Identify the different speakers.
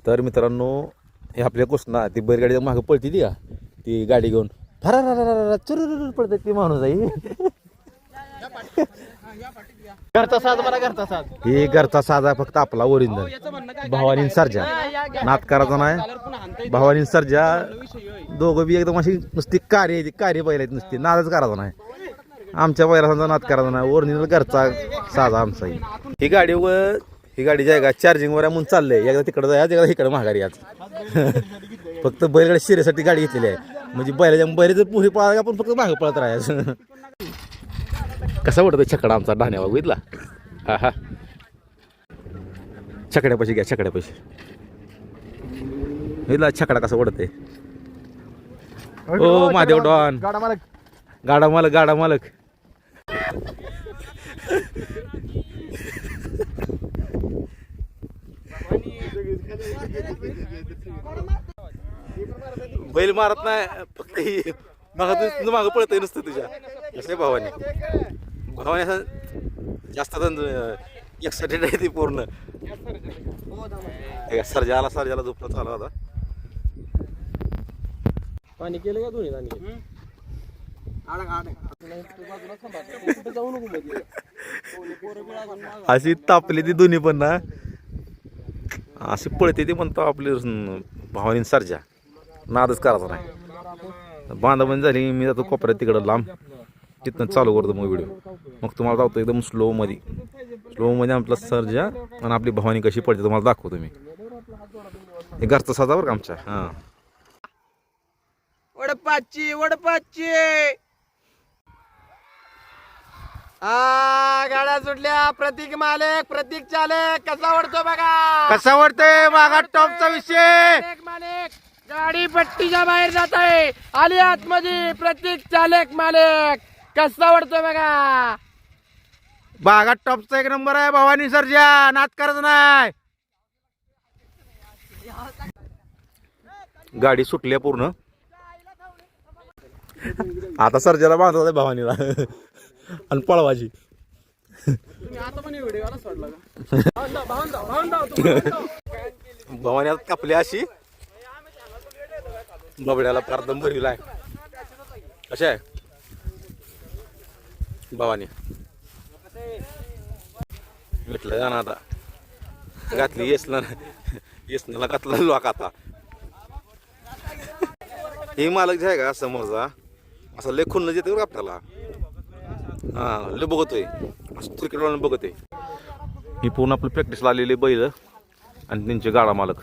Speaker 1: तर मित्रांनो हे आपल्या कृष्णा ती बैलगाडी मागं पळती ती का ती गाडी घेऊन फरा चुर पडते ती माणूस आहे.
Speaker 2: घरचा साज मला घरचा साज
Speaker 1: हे घरचा साधा फक्त आपला ओरिजिनल भावानी सर्जा नात करायचा नाही. भावानी सर्जा दोघं बी एकदम अशी नुसती कार्य बैल आहेत नुसती नादच करायचा नाही. आमच्या बैलाचा नाद करायचा नाही. ओरिजिनल घरचा साधा आमचा ही गाडी जी आहे का चार्जिंग वर म्हणून चाललंय. एकदा तिकडे जायचं एकदा इकडे माघारी आज. फक्त बैलगाडी शिरेसाठी गाडी घेतलेली आहे म्हणजे बैलाचं पुढे पळा आपण फक्त मागे पळत राहायचं. कसा वाटतं छकडा आमचा ढाण्या बघितला. हा हा छकड्यापाशी घ्या छकड्यापाशी बघितला छकडा कसा वाटतंय. ओ महादेव डॉन गाडा मालक बैल मारत नाही फक्त मागं पळतय नुसतं तुझ्या कसं भावाने असं जास्त एक्साइटेड आहे ती पूर्ण. सर्जाला झोपला चालू होता.
Speaker 2: पाणी केलं का दोन्ही
Speaker 1: अशी तापली ती दोन्ही पण ना अशी पळते ती म्हणतो आपली भावानी सर्जा नादच करायचा नाही. बांधाबंद झाली मी जातो कोपऱ्यात तिकडं लांब तिथनं चालू करतो मग व्हिडिओ. मग तुम्हाला दाखवतो एकदम स्लो मध्ये आपला सर्जा आणि आपली भावानी कशी पडते तुम्हाला दाखवतो मी. हे घरचा साधावर का आमच्या. हा
Speaker 2: वडपाची गाड्या सुटल्या. प्रतीक मालक प्रतीक चालक कसा वाटतो बघा.
Speaker 1: कसा वाटतंय मागा टॉपचा विषय.
Speaker 2: मालक गाडी पट्टीच्या बाहेर जात आहे. आली आतमध्ये प्रतीक चालक मालक कसा वाटतो बघा.
Speaker 1: बागा टॉपचा एक नंबर आहे. भावानी सर्जा नाद करायचं नाही. गाडी सुटल्या पूर्ण. आता सर्जाला बांधत भावानीला आणि पळवाची. भावानी आता कापली अशी बबड्याला प्रार्थना भरविला आहे. कशा आहे भावानी भेटलं जाणं आता घातली येसनाला घातला लोक. आता हे मालक जे आहे का समोरचा असं लय खुन्न येते बरं आपल्याला. हा लय बघतोय असं क्रिकेटवाला बघतोय. ही पूर्ण आपलं प्रॅक्टिसला आलेले बैल आणि त्यांचे गाडा मालक